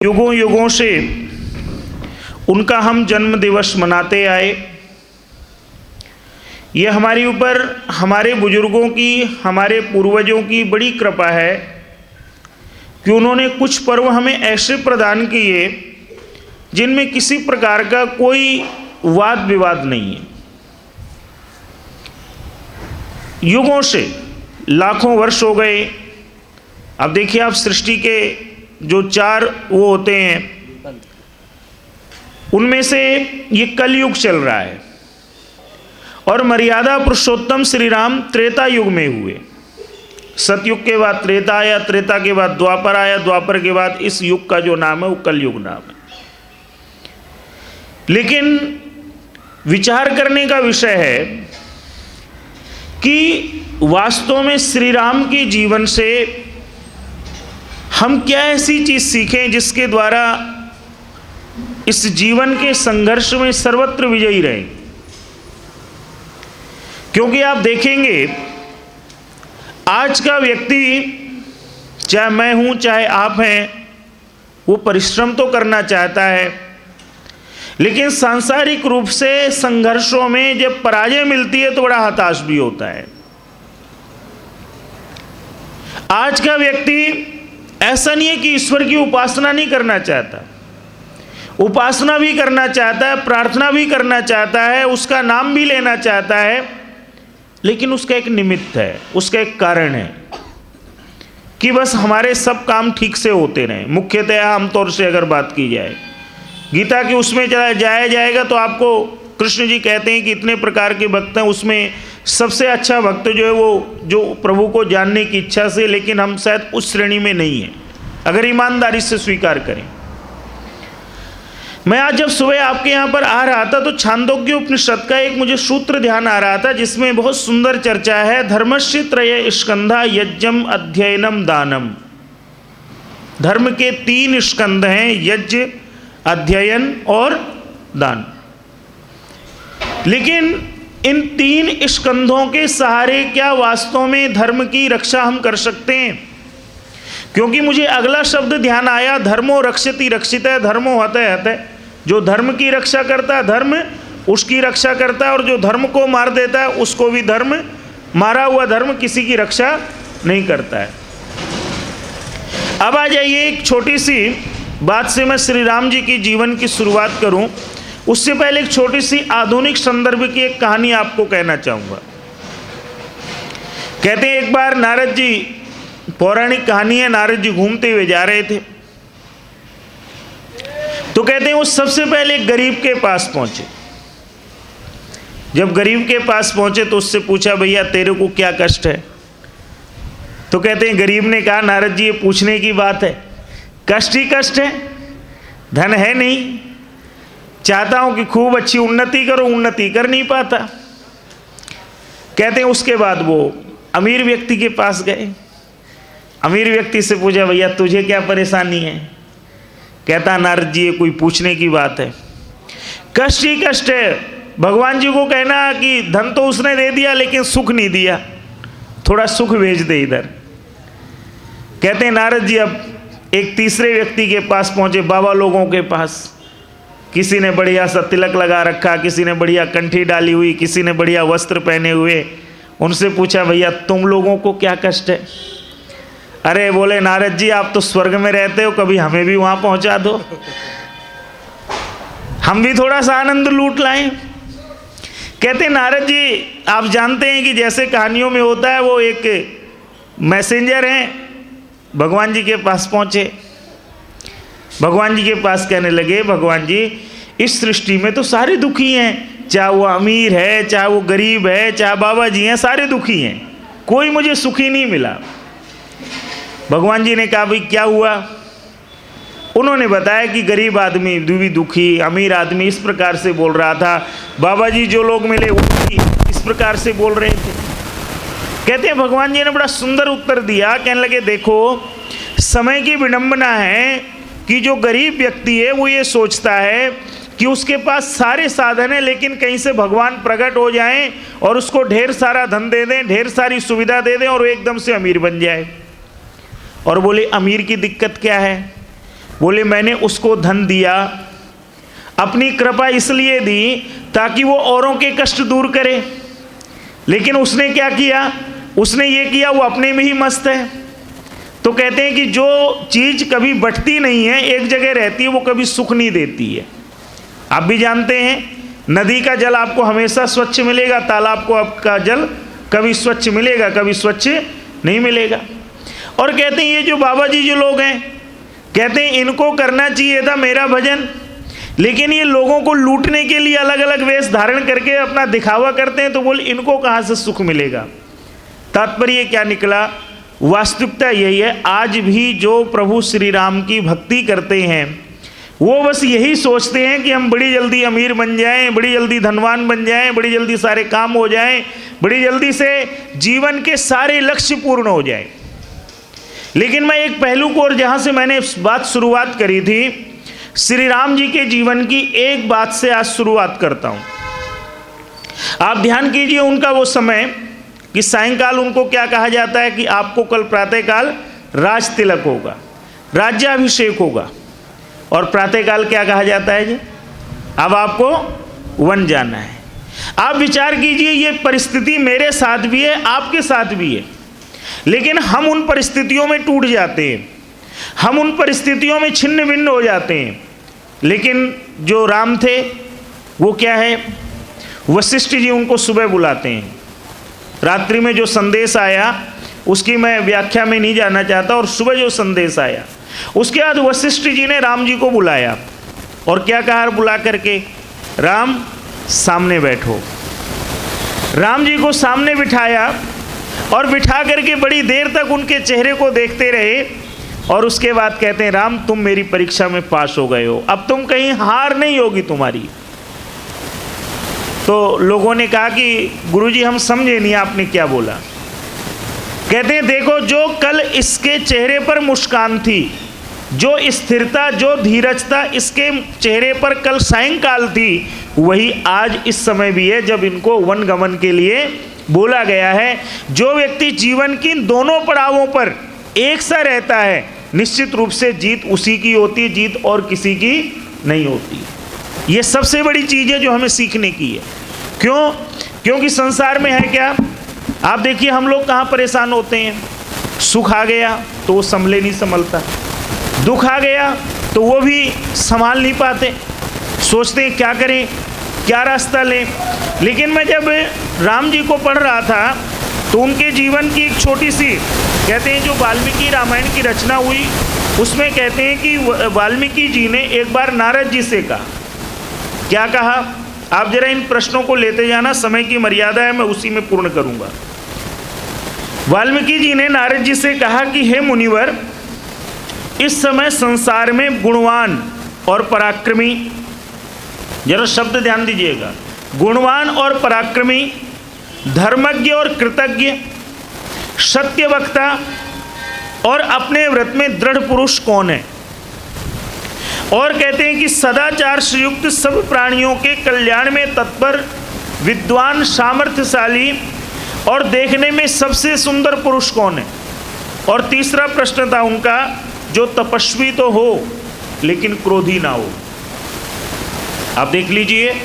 युगों युगों से उनका हम जन्म दिवस मनाते आए। ये हमारे ऊपर हमारे बुजुर्गों की, हमारे पूर्वजों की बड़ी कृपा है कि उन्होंने कुछ पर्व हमें ऐसे प्रदान किए जिनमें किसी प्रकार का कोई वाद विवाद नहीं है। युगों से लाखों वर्ष हो गए। अब देखिए, आप सृष्टि के जो चार वो होते हैं, उनमें से ये कलयुग चल रहा है और मर्यादा पुरुषोत्तम श्री राम त्रेता युग में हुए। सतयुग के बाद त्रेता आया, त्रेता के बाद द्वापर आया, द्वापर के बाद इस युग का जो नाम है वो कलयुग नाम है। लेकिन विचार करने का विषय है कि वास्तव में श्री राम के जीवन से हम क्या ऐसी चीज सीखें जिसके द्वारा इस जीवन के संघर्ष में सर्वत्र विजयी रहें। क्योंकि आप देखेंगे, आज का व्यक्ति, चाहे मैं हूं चाहे आप हैं, वो परिश्रम तो करना चाहता है, लेकिन सांसारिक रूप से संघर्षों में जब पराजय मिलती है तो बड़ा हताश भी होता है। आज का व्यक्ति ऐसा नहीं है कि ईश्वर की उपासना नहीं करना चाहता, उपासना भी करना चाहता है, प्रार्थना भी करना चाहता है, उसका नाम भी लेना चाहता है, लेकिन उसका एक निमित्त है, उसका एक कारण है कि बस हमारे सब काम ठीक से होते रहें। मुख्यतः आमतौर से अगर बात की जाए, गीता के उसमें जाया जाएगा तो आपको कृष्ण जी कहते हैं कि इतने प्रकार के भक्त हैं, उसमें सबसे अच्छा भक्त जो है वो जो प्रभु को जानने की इच्छा से, लेकिन हम शायद उस श्रेणी में नहीं हैं अगर ईमानदारी से स्वीकार करें। मैं आज जब सुबह आपके यहाँ पर आ रहा था तो छांदोग्य उपनिषद का एक मुझे सूत्र ध्यान आ रहा था जिसमें बहुत सुंदर चर्चा है। धर्मस्य त्रय स्कंधा यज्ञम अध्ययनम दानम। धर्म के 3 स्कंध हैं, यज्ञ, अध्ययन और दान। लेकिन इन 3 स्कंधों के सहारे क्या वास्तव में धर्म की रक्षा हम कर सकते हैं? क्योंकि मुझे अगला शब्द ध्यान आया, धर्मो रक्षति रक्षितः धर्मो हतः हतः। जो धर्म की रक्षा करता है धर्म उसकी रक्षा करता है, और जो धर्म को मार देता है उसको भी धर्म, मारा हुआ धर्म किसी की रक्षा नहीं करता है। अब आ जाइए, एक छोटी सी बात से मैं श्री राम जी की जीवन की शुरुआत करूं। उससे पहले एक छोटी सी आधुनिक संदर्भ की एक कहानी आपको कहना चाहूँगा। कहते हैं एक बार नारद जी, पौराणिक कहानी है, नारद जी घूमते हुए जा रहे थे तो कहते हैं वो सबसे पहले गरीब के पास पहुंचे। जब गरीब के पास पहुंचे तो उससे पूछा, भैया तेरे को क्या कष्ट है? तो कहते हैं, गरीब ने कहा, नारद जी ये पूछने की बात है, कष्ट ही कष्ट है, धन है नहीं, चाहता हूं कि खूब अच्छी उन्नति करो, उन्नति कर नहीं पाता। कहते हैं उसके बाद वो अमीर व्यक्ति के पास गए। अमीर व्यक्ति से पूछा, भैया तुझे क्या परेशानी है? कहता, नारद जी ये कोई पूछने की बात है, कष्ट ही कष्ट है। भगवान जी को कहना कि धन तो उसने दे दिया लेकिन सुख नहीं दिया, थोड़ा सुख भेज दे इधर। कहते हैं नारद जी अब एक तीसरे व्यक्ति के पास पहुंचे, बाबा लोगों के पास। किसी ने बढ़िया सा तिलक लगा रखा, किसी ने बढ़िया कंठी डाली हुई, किसी ने बढ़िया वस्त्र पहने हुए। उनसे पूछा, भैया तुम लोगों को क्या कष्ट है? अरे बोले, नारद जी आप तो स्वर्ग में रहते हो, कभी हमें भी वहां पहुंचा दो, हम भी थोड़ा सा आनंद लूट लाएं। कहते नारद जी आप जानते हैं कि जैसे कहानियों में होता है, वो एक मैसेंजर हैं, भगवान जी के पास पहुंचे। भगवान जी के पास कहने लगे, भगवान जी इस सृष्टि में तो सारे दुखी हैं, चाहे वो अमीर है, चाहे वो गरीब है, चाहे बाबा जी हैं, सारे दुखी हैं, कोई मुझे सुखी नहीं मिला। भगवान जी ने कहा, भाई क्या हुआ? उन्होंने बताया कि गरीब आदमी भी दुखी, अमीर आदमी इस प्रकार से बोल रहा था, बाबा जी जो लोग मिले वो भी इस प्रकार से बोल रहे थे। कहते हैं भगवान जी ने बड़ा सुंदर उत्तर दिया। कहने लगे, देखो समय की विडंबना है कि जो गरीब व्यक्ति है वो ये सोचता है कि उसके पास सारे साधन है, लेकिन कहीं से भगवान प्रकट हो जाएं और उसको ढेर सारा धन दे दें, ढेर सारी सुविधा दे दें और वो एकदम से अमीर बन जाए। और बोले अमीर की दिक्कत क्या है? बोले मैंने उसको धन दिया, अपनी कृपा इसलिए दी ताकि वो औरों के कष्ट दूर करे, लेकिन उसने क्या किया, उसने ये किया वो अपने में ही मस्त है। तो कहते हैं कि जो चीज़ कभी बढ़ती नहीं है, एक जगह रहती है, वो कभी सुख नहीं देती है। आप भी जानते हैं नदी का जल आपको हमेशा स्वच्छ मिलेगा, तालाब को आपका जल कभी स्वच्छ मिलेगा, कभी स्वच्छ नहीं मिलेगा। और कहते हैं ये जो बाबा जी जो लोग हैं, कहते हैं इनको करना चाहिए था मेरा भजन, लेकिन ये लोगों को लूटने के लिए अलग अलग वेश धारण करके अपना दिखावा करते हैं, तो बोले इनको कहाँ से सुख मिलेगा। तात्पर्य क्या निकला, वास्तविकता यही है, आज भी जो प्रभु श्री राम की भक्ति करते हैं वो बस यही सोचते हैं कि हम बड़ी जल्दी अमीर बन जाएं, बड़ी जल्दी धनवान बन जाएं, बड़ी जल्दी सारे काम हो जाएं, बड़ी जल्दी से जीवन के सारे लक्ष्य पूर्ण हो जाएं। लेकिन मैं एक पहलू को, और जहाँ से मैंने बात शुरुआत करी थी, श्री राम जी के जीवन की एक बात से आज शुरुआत करता हूँ। आप ध्यान कीजिए उनका वो समय कि सायंकाल उनको क्या कहा जाता है कि आपको कल प्रातःकाल राज तिलक होगा, राज्याभिषेक होगा, और प्रातःकाल क्या कहा जाता है जी, अब आपको वन जाना है। आप विचार कीजिए, ये परिस्थिति मेरे साथ भी है, आपके साथ भी है, लेकिन हम उन परिस्थितियों में टूट जाते हैं, हम उन परिस्थितियों में छिन्न भिन्न हो जाते हैं। लेकिन जो राम थे वो क्या है, वशिष्ठ जी उनको सुबह बुलाते हैं, रात्रि में जो संदेश आया उसकी मैं व्याख्या में नहीं जाना चाहता, और सुबह जो संदेश आया उसके बाद वशिष्ठ जी ने राम जी को बुलाया और क्या कहा बुला करके, राम सामने बैठो। राम जी को सामने बिठाया और बिठा करके बड़ी देर तक उनके चेहरे को देखते रहे, और उसके बाद कहते हैं राम तुम मेरी परीक्षा में पास हो गए हो, अब तुम कहीं हार नहीं होगी तुम्हारी। तो लोगों ने कहा कि गुरुजी हम समझे नहीं आपने क्या बोला। कहते हैं देखो, जो कल इसके चेहरे पर मुस्कान थी, जो स्थिरता, जो धीरजता इसके चेहरे पर कल सायंकाल थी, वही आज इस समय भी है जब इनको वन गमन के लिए बोला गया है। जो व्यक्ति जीवन की दोनों पड़ावों पर एक सा रहता है, निश्चित रूप से जीत उसी की होती है, जीत और किसी की नहीं होती। ये सबसे बड़ी चीज़ है जो हमें सीखने की है। क्यों? क्योंकि संसार में है क्या, आप देखिए हम लोग कहाँ परेशान होते हैं, सुख आ गया तो वो संभले नहीं संभलता, दुख आ गया तो वो भी संभाल नहीं पाते, सोचते हैं क्या करें, क्या रास्ता लें। लेकिन मैं जब राम जी को पढ़ रहा था तो उनके जीवन की एक छोटी सी, कहते हैं जो वाल्मीकि रामायण की रचना हुई उसमें कहते हैं कि वाल्मीकि जी ने एक बार नारद जी से कहा, क्या कहा, आप जरा इन प्रश्नों को लेते जाना, समय की मर्यादा है, मैं उसी में पूर्ण करूंगा। वाल्मीकि जी ने नारद जी से कहा कि हे मुनिवर, इस समय संसार में गुणवान और पराक्रमी, जरा शब्द ध्यान दीजिएगा, गुणवान और पराक्रमी, धर्मज्ञ और कृतज्ञ, सत्यवक्ता और अपने व्रत में दृढ़ पुरुष कौन है। और कहते हैं कि सदाचार से युक्त सब प्राणियों के कल्याण में तत्पर, विद्वान, सामर्थ्यशाली और देखने में सबसे सुंदर पुरुष कौन है। और तीसरा प्रश्न था उनका, जो तपस्वी तो हो लेकिन क्रोधी ना हो। आप देख लीजिए,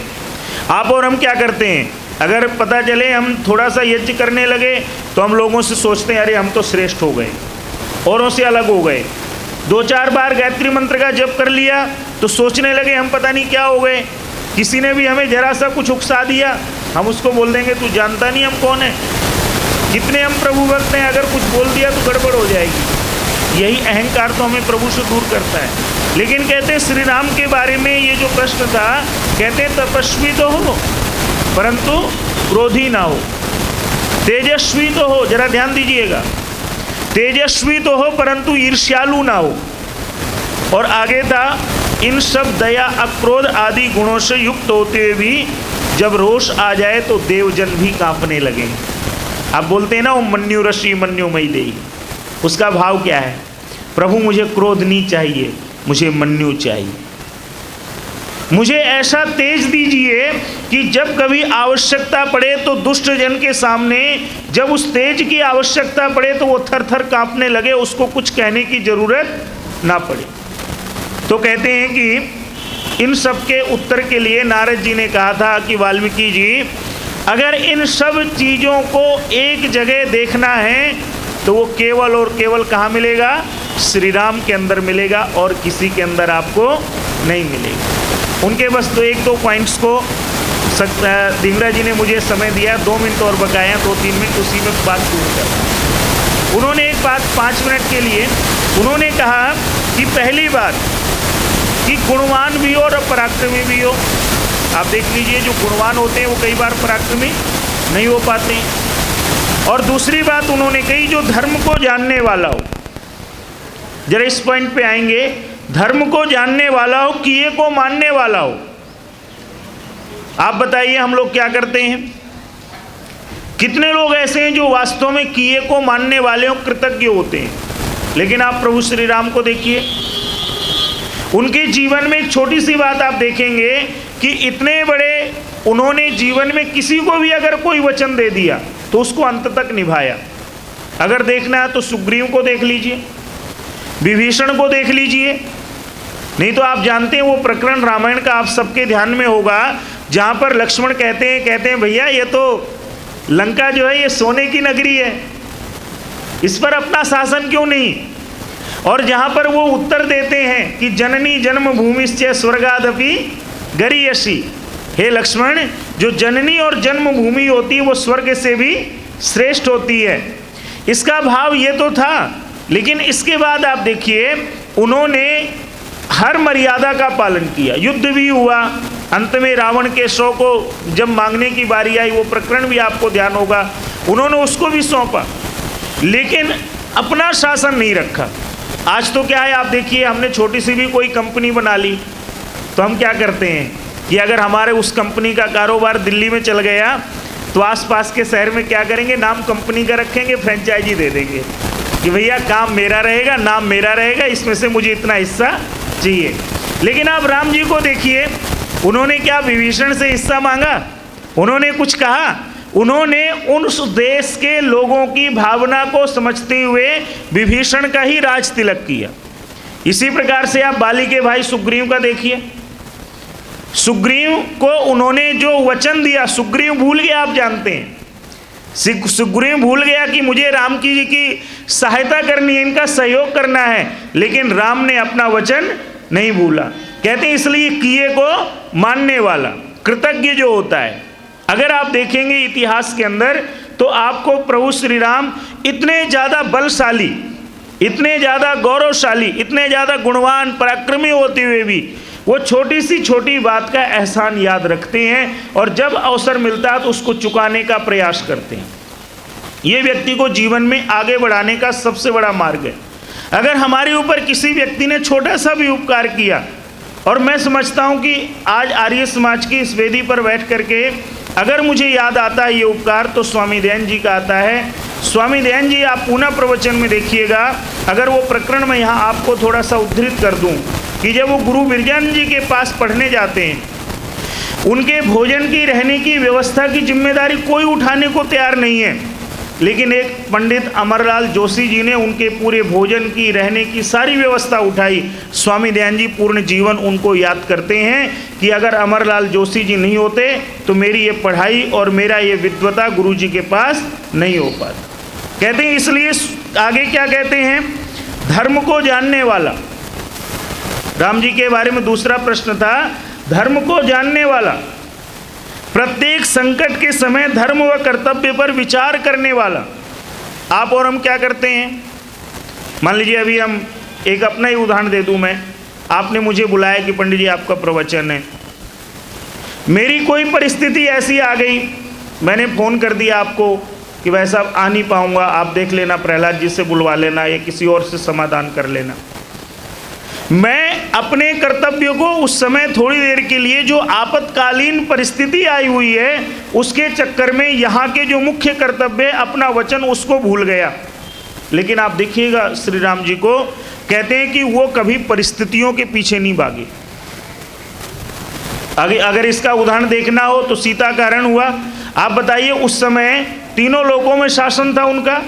आप और हम क्या करते हैं, अगर पता चले हम थोड़ा सा यज्ञ करने लगे तो हम लोगों से सोचते हैं अरे हम तो श्रेष्ठ हो गए, औरों से अलग हो गए। 2-4 बार गायत्री मंत्र का जप कर लिया तो सोचने लगे हम पता नहीं क्या हो गए। किसी ने भी हमें जरा सा कुछ उकसा दिया, हम उसको बोल देंगे तू जानता नहीं हम कौन है। जितने हम प्रभु भक्त हैं, अगर कुछ बोल दिया तो गड़बड़ हो जाएगी। यही अहंकार तो हमें प्रभु से दूर करता है। लेकिन कहते हैं श्री राम के बारे में ये जो प्रश्न था, कहते हैं तपस्वी तो हो परंतु क्रोधी ना हो, तेजस्वी तो हो, जरा ध्यान दीजिएगा, तेजस्वी तो हो परंतु ईर्ष्यालु ना हो। और आगे था, इन सब दया, अक्रोध आदि गुणों से युक्त होते हुए भी जब रोष आ जाए तो देवजन भी कांपने लगे। आप बोलते हैं ना वो मन्यु ऋषि मन्युमयी देही, उसका भाव क्या है, प्रभु मुझे क्रोध नहीं चाहिए, मुझे मन्यु चाहिए। मुझे ऐसा तेज दीजिए कि जब कभी आवश्यकता पड़े तो दुष्ट जन के सामने जब उस तेज की आवश्यकता पड़े तो वो थर थर कांपने लगे, उसको कुछ कहने की जरूरत ना पड़े। तो कहते हैं कि इन सब के उत्तर के लिए नारद जी ने कहा था कि वाल्मीकि जी, अगर इन सब चीज़ों को एक जगह देखना है तो वो केवल और केवल कहाँ मिलेगा? श्री राम के अंदर मिलेगा और किसी के अंदर आपको नहीं मिलेगा। उनके बस तो एक दो पॉइंट्स को धिंगरा जी ने मुझे समय दिया, 2 मिनट और बकाया, 2-3 मिनट, उसी में बात पूरी कर। उन्होंने एक बात 5 मिनट के लिए उन्होंने कहा कि पहली बात कि गुणवान भी हो और पराक्रमी भी हो। आप देख लीजिए, जो गुणवान होते हैं वो कई बार पराक्रमी नहीं हो पाते हैं। और दूसरी बात उन्होंने कही, जो धर्म को जानने वाला हो। जरा इस पॉइंट पे आएंगे, धर्म को जानने वाला हो, किए को मानने वाला हो। आप बताइए हम लोग क्या करते हैं? कितने लोग ऐसे हैं जो वास्तव में किए को मानने वाले हो, कृतज्ञ होते हैं। लेकिन आप प्रभु श्री राम को देखिए, उनके जीवन में एक छोटी सी बात आप देखेंगे कि इतने बड़े उन्होंने जीवन में किसी को भी अगर कोई वचन दे दिया तो उसको अंत तक निभाया। अगर देखना है तो सुग्रीव को देख लीजिए, विभीषण को देख लीजिए, नहीं तो आप जानते हैं वो प्रकरण रामायण का आप सबके ध्यान में होगा जहाँ पर लक्ष्मण कहते हैं भैया ये तो लंका जो है ये सोने की नगरी है, इस पर अपना शासन क्यों नहीं? और जहाँ पर वो उत्तर देते हैं कि जननी जन्मभूमिश्च स्वर्गादपि गरीयसी, हे लक्ष्मण, जो जननी और जन्मभूमि होती है वो स्वर्ग से भी श्रेष्ठ होती है। इसका भाव ये तो था, लेकिन इसके बाद आप देखिए उन्होंने हर मर्यादा का पालन किया। युद्ध भी हुआ, अंत में रावण के शव को जब मांगने की बारी आई, वो प्रकरण भी आपको ध्यान होगा, उन्होंने उसको भी सौंपा, लेकिन अपना शासन नहीं रखा। आज तो क्या है, आप देखिए, हमने छोटी सी भी कोई कंपनी बना ली तो हम क्या करते हैं कि अगर हमारे उस कंपनी का कारोबार दिल्ली में चल गया तो आसपास के शहर में क्या करेंगे, नाम कंपनी का रखेंगे, फ्रेंचाइजी दे देंगे कि भैया काम मेरा रहेगा, नाम मेरा रहेगा, इसमें से मुझे इतना हिस्सा चाहिए। लेकिन आप राम जी को देखिए, उन्होंने क्या विभीषण से हिस्सा मांगा? उन्होंने कुछ कहा? उन्होंने उस देश के लोगों की भावना को समझते हुए विभीषण का ही राज तिलक किया। इसी प्रकार से आप बाली के भाई सुग्रीव का देखिए, सुग्रीव को उन्होंने जो वचन दिया, सुग्रीव भूल गया, आप जानते हैं, सुग्रीव भूल गया कि मुझे राम जी की सहायता करनी है, इनका सहयोग करना है, लेकिन राम ने अपना वचन नहीं भूला। कहते हैं इसलिए किए को मानने वाला, कृतज्ञ जो होता है। अगर आप देखेंगे इतिहास के अंदर तो आपको प्रभु श्री राम इतने ज़्यादा बलशाली, इतने ज़्यादा गौरवशाली, इतने ज़्यादा गुणवान पराक्रमी होते हुए भी वो छोटी सी छोटी बात का एहसान याद रखते हैं और जब अवसर मिलता है तो उसको चुकाने का प्रयास करते हैं। ये व्यक्ति को जीवन में आगे बढ़ाने का सबसे बड़ा मार्ग है। अगर हमारे ऊपर किसी व्यक्ति ने छोटा सा भी उपकार किया, और मैं समझता हूँ कि आज आर्य समाज की इस वेदी पर बैठ करके अगर मुझे याद आता है ये उपकार तो स्वामी दयानंद जी का आता है। स्वामी दयानंद जी आप पुनः प्रवचन में देखिएगा, अगर वो प्रकरण मैं यहाँ आपको थोड़ा सा उद्धृत कर दूँ कि जब वो गुरु बिरजानंद जी के पास पढ़ने जाते हैं, उनके भोजन की, रहने की व्यवस्था की जिम्मेदारी कोई उठाने को तैयार नहीं है, लेकिन एक पंडित अमरलाल जोशी जी ने उनके पूरे भोजन की, रहने की सारी व्यवस्था उठाई। स्वामी दयानंद जी पूर्ण जीवन उनको याद करते हैं कि अगर अमरलाल जोशी जी नहीं होते तो मेरी ये पढ़ाई और मेरा ये विद्वता गुरु जी के पास नहीं हो पाता। कहते हैं इसलिए आगे क्या कहते हैं, धर्म को जानने वाला। राम जी के बारे में दूसरा प्रश्न था, धर्म को जानने वाला, प्रत्येक संकट के समय धर्म व कर्तव्य पर विचार करने वाला। आप और हम क्या करते हैं, मान लीजिए अभी हम एक अपना ही उदाहरण दे दूं मैं, आपने मुझे बुलाया कि पंडित जी आपका प्रवचन है, मेरी कोई परिस्थिति ऐसी आ गई, मैंने फ़ोन कर दिया आपको कि वैसा आ नहीं पाऊँगा, आप देख लेना, प्रहलाद जी से बुलवा लेना या किसी और से समाधान कर लेना। मैं अपने कर्तव्य को उस समय थोड़ी देर के लिए, जो आपातकालीन परिस्थिति आई हुई है उसके चक्कर में यहाँ के जो मुख्य कर्तव्य, अपना वचन, उसको भूल गया। लेकिन आप देखिएगा श्री राम जी को, कहते हैं कि वो कभी परिस्थितियों के पीछे नहीं भागे। अगर इसका उदाहरण देखना हो तो सीता का हरण हुआ, आप बताइए उस समय तीनों लोकों में शासन था उनका,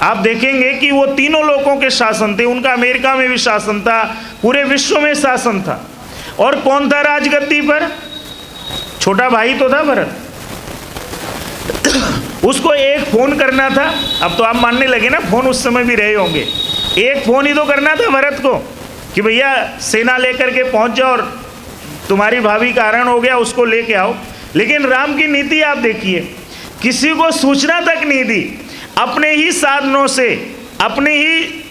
आप देखेंगे कि वो तीनों लोगों के शासन थे, उनका अमेरिका में भी शासन था, पूरे विश्व में शासन था। और कौन था राजगद्दी पर? छोटा भाई तो था भरत। उसको एक फोन करना था। अब तो आप मानने लगे ना, फोन उस समय भी रहे होंगे। एक फोन ही तो करना था भरत को कि भैया सेना लेकर के पहुंच जाओ और तुम्हारी भाभी का हरण हो गया, उसको लेके आओ। लेकिन राम की नीति आप देखिए, किसी को सूचना तक नहीं दी, अपने ही साधनों से, अपने ही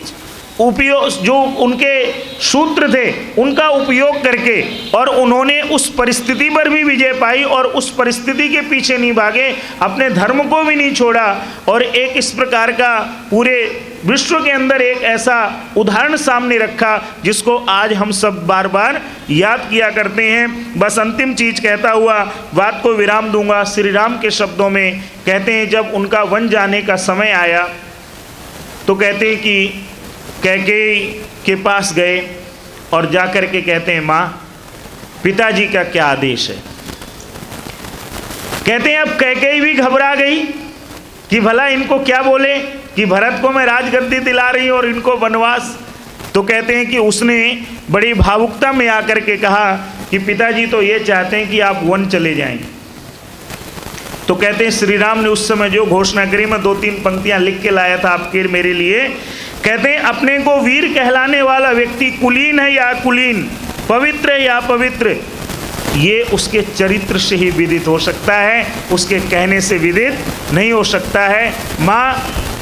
उपयोग, जो उनके सूत्र थे उनका उपयोग करके, और उन्होंने उस परिस्थिति पर भी विजय पाई और उस परिस्थिति के पीछे नहीं भागे, अपने धर्म को भी नहीं छोड़ा। और एक इस प्रकार का पूरे विश्व के अंदर एक ऐसा उदाहरण सामने रखा जिसको आज हम सब बार बार याद किया करते हैं। बस अंतिम चीज कहता हुआ बात को विराम दूंगा। श्री राम के शब्दों में कहते हैं, जब उनका वन जाने का समय आया तो कहते हैं कि कैकेयी के पास गए और जाकर के कहते हैं, माँ पिताजी का क्या आदेश है। कहते हैं अब कैकेयी भी घबरा गई कि भला इनको क्या बोले कि भरत को मैं राजगद्दी दिला रही हूँ और इनको वनवास। तो कहते हैं कि उसने बड़ी भावुकता में आकर के कहा कि पिताजी तो ये चाहते हैं कि आप वन चले जाएं। तो कहते हैं श्री राम ने उस समय जो घोषणा करी, मैं 2-3 पंक्तियां लिख के लाया था आपके मेरे लिए। कहते हैं, अपने को वीर कहलाने वाला व्यक्ति कुलीन है या कुलीन, पवित्र है या पवित्र, ये उसके चरित्र से ही विदित हो सकता है, उसके कहने से विदित नहीं हो सकता है। माँ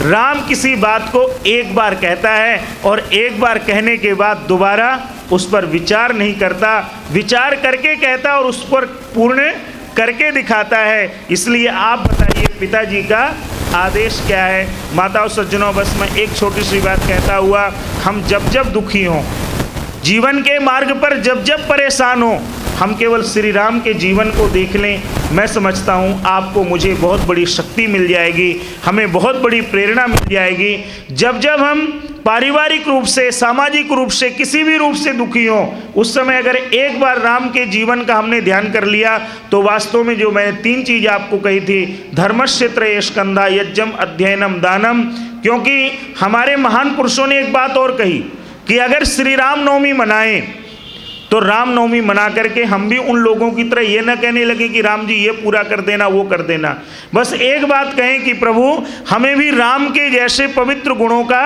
राम किसी बात को एक बार कहता है और एक बार कहने के बाद दोबारा उस पर विचार नहीं करता, विचार करके कहता और उस पर पूर्ण करके दिखाता है। इसलिए आप बताइए पिताजी का आदेश क्या है। माताओं सज्जनों, बस मैं एक छोटी सी बात कहता हुआ, हम जब जब दुखी हों, जीवन के मार्ग पर जब जब परेशान हो, हम केवल श्री राम के जीवन को देख लें। मैं समझता हूँ आपको मुझे बहुत बड़ी शक्ति मिल जाएगी, हमें बहुत बड़ी प्रेरणा मिल जाएगी। जब जब हम पारिवारिक रूप से, सामाजिक रूप से, किसी भी रूप से दुखी हों, उस समय अगर एक बार राम के जीवन का हमने ध्यान कर लिया तो वास्तव में जो मैंने 3 चीज़ आपको कही थी, धर्मस्य त्रय स्कंधा, यज्ञम, अध्ययनम, दानम। क्योंकि हमारे महान पुरुषों ने एक बात और कही कि अगर श्री राम नवमी मनाएं तो राम नवमी मना करके हम भी उन लोगों की तरह ये ना कहने लगे कि राम जी ये पूरा कर देना, वो कर देना। बस एक बात कहें कि प्रभु हमें भी राम के जैसे पवित्र गुणों का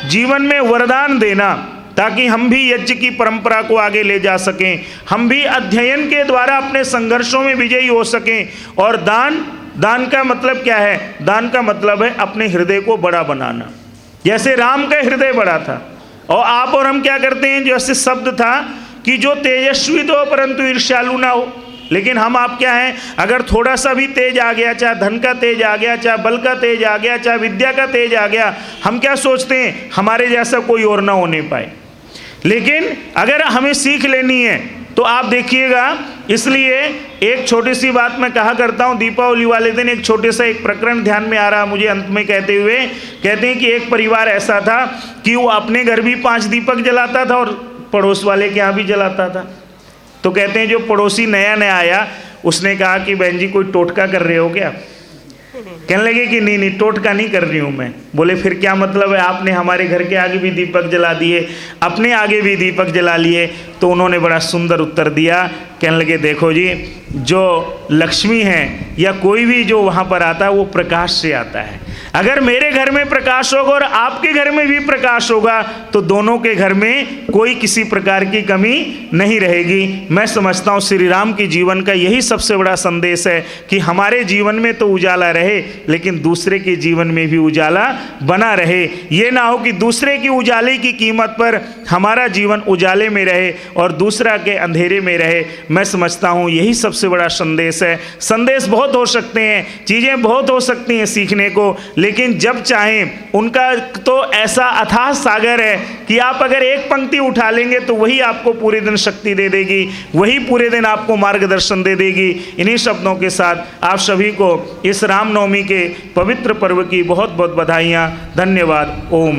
जीवन में वरदान देना, ताकि हम भी यज्ञ की परंपरा को आगे ले जा सकें, हम भी अध्ययन के द्वारा अपने संघर्षों में विजयी हो सकें। और दान का मतलब क्या है? दान का मतलब है अपने हृदय को बड़ा बनाना, जैसे राम का हृदय बड़ा था। और आप और हम क्या करते हैं, जैसे शब्द था कि जो तेजस्वी तो परंतु ईर्ष्यालु ना हो। लेकिन हम आप क्या हैं, अगर थोड़ा सा भी तेज आ गया, चाहे धन का तेज आ गया, चाहे बल का तेज आ गया, चाहे विद्या का तेज आ गया, हम क्या सोचते हैं, हमारे जैसा कोई और ना होने पाए। लेकिन अगर हमें सीख लेनी है तो आप देखिएगा। इसलिए एक छोटी सी बात मैं कहा करता हूँ, दीपावली वाले दिन एक छोटे सा एक प्रकरण ध्यान में आ रहा मुझे अंत में कहते हुए। कहते हैं कि एक परिवार ऐसा था कि वो अपने घर भी 5 दीपक जलाता था और पड़ोस वाले के यहाँ भी जलाता था। तो कहते हैं जो पड़ोसी नया नया आया उसने कहा कि बहन जी कोई टोटका कर रहे हो क्या? कहने लगे कि नहीं टोटका नहीं कर रही हूँ मैं। बोले फिर क्या मतलब है? आपने हमारे घर के आगे भी दीपक जला दिए, अपने आगे भी दीपक जला लिए। तो उन्होंने बड़ा सुंदर उत्तर दिया। कहने लगे देखो जी, जो लक्ष्मी है या कोई भी जो वहाँ पर आता है वो प्रकाश से आता है। अगर मेरे घर में प्रकाश होगा और आपके घर में भी प्रकाश होगा तो दोनों के घर में कोई किसी प्रकार की कमी नहीं रहेगी। मैं समझता हूँ श्री राम के जीवन का यही सबसे बड़ा संदेश है कि हमारे जीवन में तो उजाला रहे लेकिन दूसरे के जीवन में भी उजाला बना रहे। ये ना हो कि दूसरे की उजाले की कीमत पर हमारा जीवन उजाले में रहे और दूसरा के अंधेरे में रहे। मैं समझता हूँ यही सबसे बड़ा संदेश है। संदेश बहुत हो सकते हैं, चीज़ें बहुत हो सकती हैं सीखने को, लेकिन जब चाहें उनका तो ऐसा अथाह सागर है कि आप अगर एक पंक्ति उठा लेंगे तो वही आपको पूरे दिन शक्ति दे देगी, वही पूरे दिन आपको मार्गदर्शन दे देगी। इन्हीं शब्दों के साथ आप सभी को इस रामनवमी के पवित्र पर्व की बहुत बहुत बधाइयाँ। धन्यवाद। ओम